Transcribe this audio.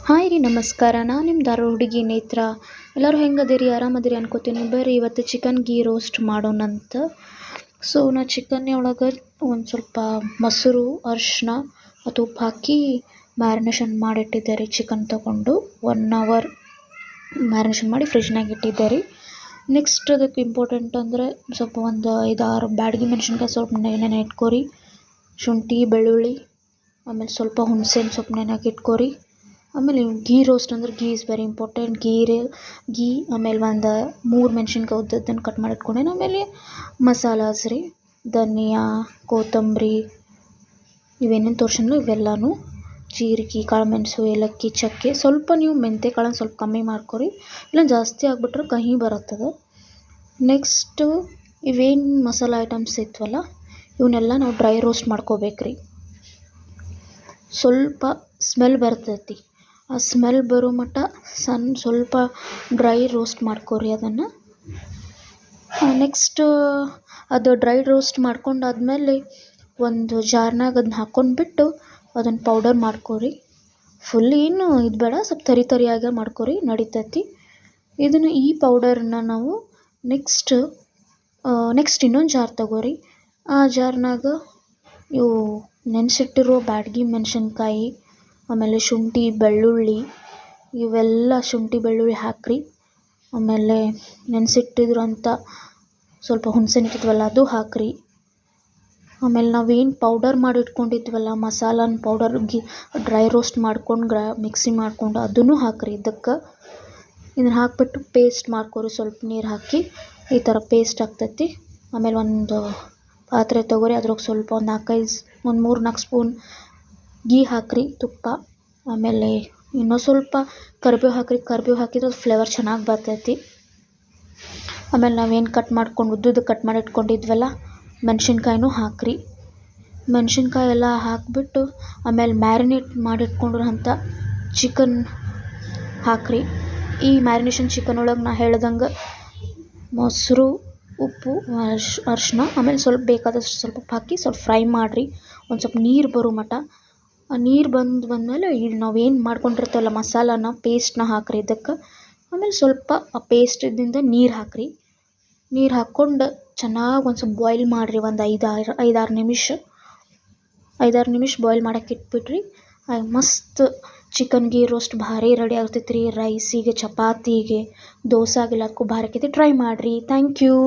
Hi ರೀ ನಮಸ್ಕಾರ. ನಾನು ನಿಮ್ಮ ಧಾರವಾಡ ಹುಡುಗಿ ನೇತ್ರ. ಎಲ್ಲರೂ ಹೆಂಗದಿರಿ? ಆರಾಮದಿರಿ ಅನ್ಕೋತೀನಿ. ಬರ್ರಿ ಇವತ್ತು ಚಿಕನ್ ಗೀ ರೋಸ್ಟ್ ಮಾಡೋಣಂತ. ಸೊ ನಾ ಚಿಕನ್ ಒಳಗೆ ಒಂದು ಸ್ವಲ್ಪ ಮೊಸರು, ಅರಿಶಿನ ಮತ್ತು ಉಪ್ಪು ಹಾಕಿ ಮ್ಯಾರಿನೇಷನ್ ಮಾಡಿಟ್ಟಿದ್ದೆ ರೀ. ಚಿಕನ್ ತೊಗೊಂಡು 1 ಅವರ್ ಮ್ಯಾರಿನೇಷನ್ ಮಾಡಿ ಫ್ರಿಜ್ನಾಗ ಇಟ್ಟಿದ್ದೆ ರೀ. ನೆಕ್ಸ್ಟ್ ಅದಕ್ಕೆ ಇಂಪಾರ್ಟೆಂಟ್ ಅಂದರೆ ಸ್ವಲ್ಪ ಒಂದು 5-6 ಬ್ಯಾಡಗಿ ಮೆಣಸಿನ್ಕಾಯಿ ಸ್ವಲ್ಪ ನೆನೆ ಇಟ್ಕೊರಿ. ಶುಂಠಿ, ಬೆಳ್ಳುಳ್ಳಿ, ಆಮೇಲೆ ಸ್ವಲ್ಪ ಹುಣಸೆಹಣ್ಣು ಸ್ವಲ್ಪ ನೆನೆಗೆ ಇಟ್ಕೊರಿ. ಆಮೇಲೆ ಗೀ ರೋಸ್ಟ್ ಅಂದ್ರೆ ghee is very important. Ghee ಆಮೇಲೆ ಒಂದು 3 ಮೆಣಸಿನ್ಕಾಯಿ ಉದ್ದದ್ದನ್ನು ಕಟ್ ಮಾಡಿ ಇಟ್ಕೊಂಡೇನು. ಆಮೇಲೆ ಮಸಾಲಾಸ್ ರೀ, ಧನಿಯಾ, ಕೊತ್ತಂಬರಿ, ಇವೇನೇನು ತೋರ್ಸಂದ್ರೆ ಇವೆಲ್ಲನೂ, ಜೀರಿಗೆ, ಕಾಳುಮೆಣಸು, ಏಲಕ್ಕಿ, ಚಕ್ಕೆ, ಸ್ವಲ್ಪ ನೀವು ಮೆಂತ್ಯ ಕಾಳನ್ನು ಸ್ವಲ್ಪ ಕಮ್ಮಿ ಮಾಡ್ಕೊರಿ, ಇಲ್ಲ ಜಾಸ್ತಿ ಆಗಿಬಿಟ್ರೆ ಕಹಿ ಬರುತ್ತದೆ. ನೆಕ್ಸ್ಟು ಇವೇನು ಮಸಾಲ ಐಟಮ್ಸ್ ಇದ್ವಲ್ಲ ಇವನ್ನೆಲ್ಲ ನಾವು ಡ್ರೈ ರೋಸ್ಟ್ ಮಾಡ್ಕೋಬೇಕ್ರಿ. ಸ್ವಲ್ಪ ಸ್ಮೆಲ್ ಬರ್ತೈತಿ, ಆ ಸ್ಮೆಲ್ ಬರೋ ಮಟ್ಟ ಸ್ವಲ್ಪ ಡ್ರೈ ರೋಸ್ಟ್ ಮಾಡ್ಕೊರಿ ಅದನ್ನು. ನೆಕ್ಸ್ಟ್ ಅದು ಡ್ರೈ ರೋಸ್ಟ್ ಮಾಡ್ಕೊಂಡಾದ್ಮೇಲೆ ಒಂದು ಜಾರ್ನಾಗ ಅದನ್ನ ಹಾಕ್ಕೊಂಡ್ಬಿಟ್ಟು ಅದನ್ನು ಪೌಡರ್ ಮಾಡ್ಕೊರಿ. ಫುಲ್ ಏನು ಇದು ಬೇಡ, ಸ್ವಲ್ಪ ತರಿಯಾಗೆ ಮಾಡ್ಕೊರಿ, ನಡಿತೈತಿ. ಈ ಪೌಡರನ್ನ ನಾವು ನೆಕ್ಸ್ಟ್ ಇನ್ನೊಂದು ಜಾರ್ ತಗೋರಿ. ಆ ಜಾರ್ನಾಗ ಇವು ನೆನೆಸಿಟ್ಟಿರೋ ಬ್ಯಾಡಗಿ ಮೆಣಸಿನ್ಕಾಯಿ, ಆಮೇಲೆ ಶುಂಠಿ, ಬೆಳ್ಳುಳ್ಳಿ, ಶುಂಠಿ ಬೆಳ್ಳುಳ್ಳಿ ಹಾಕ್ರಿ. ಆಮೇಲೆ ನೆನೆಸಿಟ್ಟಿದ್ರಂಥ ಸ್ವಲ್ಪ ಹುಣಸೆಹಣ್ಣು ಇಟ್ಟಿದ್ವಲ್ಲ ಅದು ಹಾಕ್ರಿ. ಆಮೇಲೆ ನಾವೇನು ಪೌಡರ್ ಮಾಡಿ ಇಟ್ಕೊಂಡಿದ್ವಲ್ಲ ಮಸಾಲನ ಪೌಡರ್, ಡ್ರೈ ರೋಸ್ಟ್ ಮಾಡ್ಕೊಂಡು ಮಿಕ್ಸಿ ಮಾಡ್ಕೊಂಡು ಅದನ್ನು ಹಾಕ್ರಿ. ಇದನ್ನು ಹಾಕ್ಬಿಟ್ಟು ಪೇಸ್ಟ್ ಮಾಡ್ಕೊರಿ. ಸ್ವಲ್ಪ ನೀರು ಹಾಕಿ ಈ ಥರ ಪೇಸ್ಟ್ ಆಗ್ತೈತಿ. ಆಮೇಲೆ ಒಂದು ಪಾತ್ರೆ ತೊಗೊರಿ, ಅದ್ರಾಗ ಸ್ವಲ್ಪ ಒಂದು 3-4 ಸ್ಪೂನ್ ಗೀ ಹಾಕ್ರಿ, ತುಪ್ಪ. ಆಮೇಲೆ ಇನ್ನೂ ಸ್ವಲ್ಪ ಕರಿಬೇವು ಹಾಕ್ರಿ. ಕರಿಬೇವು ಹಾಕಿದ್ರೆ ಅದು ಫ್ಲೇವರ್ ಚೆನ್ನಾಗಿ ಬರ್ತೈತಿ. ಆಮೇಲೆ ನಾವೇನು ಉದ್ದುದ್ದು ಕಟ್ ಮಾಡಿ ಇಟ್ಕೊಂಡಿದ್ವಲ್ಲ ಮೆಣಸಿನ್ಕಾಯಿನೂ ಹಾಕ್ರಿ. ಮೆಣಸಿನ್ಕಾಯಿ ಎಲ್ಲ ಹಾಕಿಬಿಟ್ಟು ಆಮೇಲೆ ಮ್ಯಾರಿನೇಟ್ ಮಾಡಿಟ್ಕೊಂಡಿರೋಂಥ ಚಿಕನ್ ಹಾಕ್ರಿ. ಈ ಮ್ಯಾರಿನೇಷನ್ ಚಿಕನ್ ಒಳಗೆ ನಾ ಹೇಳ್ದಂಗೆ ಮೊಸರು, ಉಪ್ಪು, ಅರಿಶಿನ, ಆಮೇಲೆ ಸ್ವಲ್ಪ ಬೇಕಾದಷ್ಟು ಸ್ವಲ್ಪ ಹಾಕಿ ಸ್ವಲ್ಪ ಫ್ರೈ ಮಾಡಿರಿ. ಒಂದು ಸ್ವಲ್ಪ ನೀರು ಬರೋ ಮಟ್ಟ. ಆ ನೀರು ಬಂದಮೇಲೆ ನಾವೇನು ಮಾಡ್ಕೊಂಡಿರ್ತೀವಲ್ಲ ಮಸಾಲಾನ ಪೇಸ್ಟ್ನ ಹಾಕ್ರಿ ಇದಕ್ಕೆ. ಆಮೇಲೆ ಸ್ವಲ್ಪ ಆ ಪೇಸ್ಟಿಂದ ನೀರು ಹಾಕ್ರಿ. ನೀರು ಹಾಕ್ಕೊಂಡು ಚೆನ್ನಾಗಿ ಒಂದು ಸ್ವಲ್ಪ ಬಾಯ್ಲ್ ಮಾಡಿರಿ. ಒಂದು 5-6 ನಿಮಿಷ ಬಾಯ್ಲ್ ಮಾಡೋಕೆ ಇಟ್ಬಿಟ್ರಿ. ಮಸ್ತ್ ಚಿಕನ್ ಗೀ ರೋಸ್ಟ್ ಭಾರಿ ರೆಡಿ ಆಗ್ತೈತೆ ರೀ. ರೈಸಿಗೆ, ಚಪಾತಿಗೆ, ದೋಸೆಗೆಲ್ಲದಕ್ಕೂ ಭಾರಿ ಆಕೈತಿ. ಟ್ರೈ ಮಾಡಿರಿ. Thank you.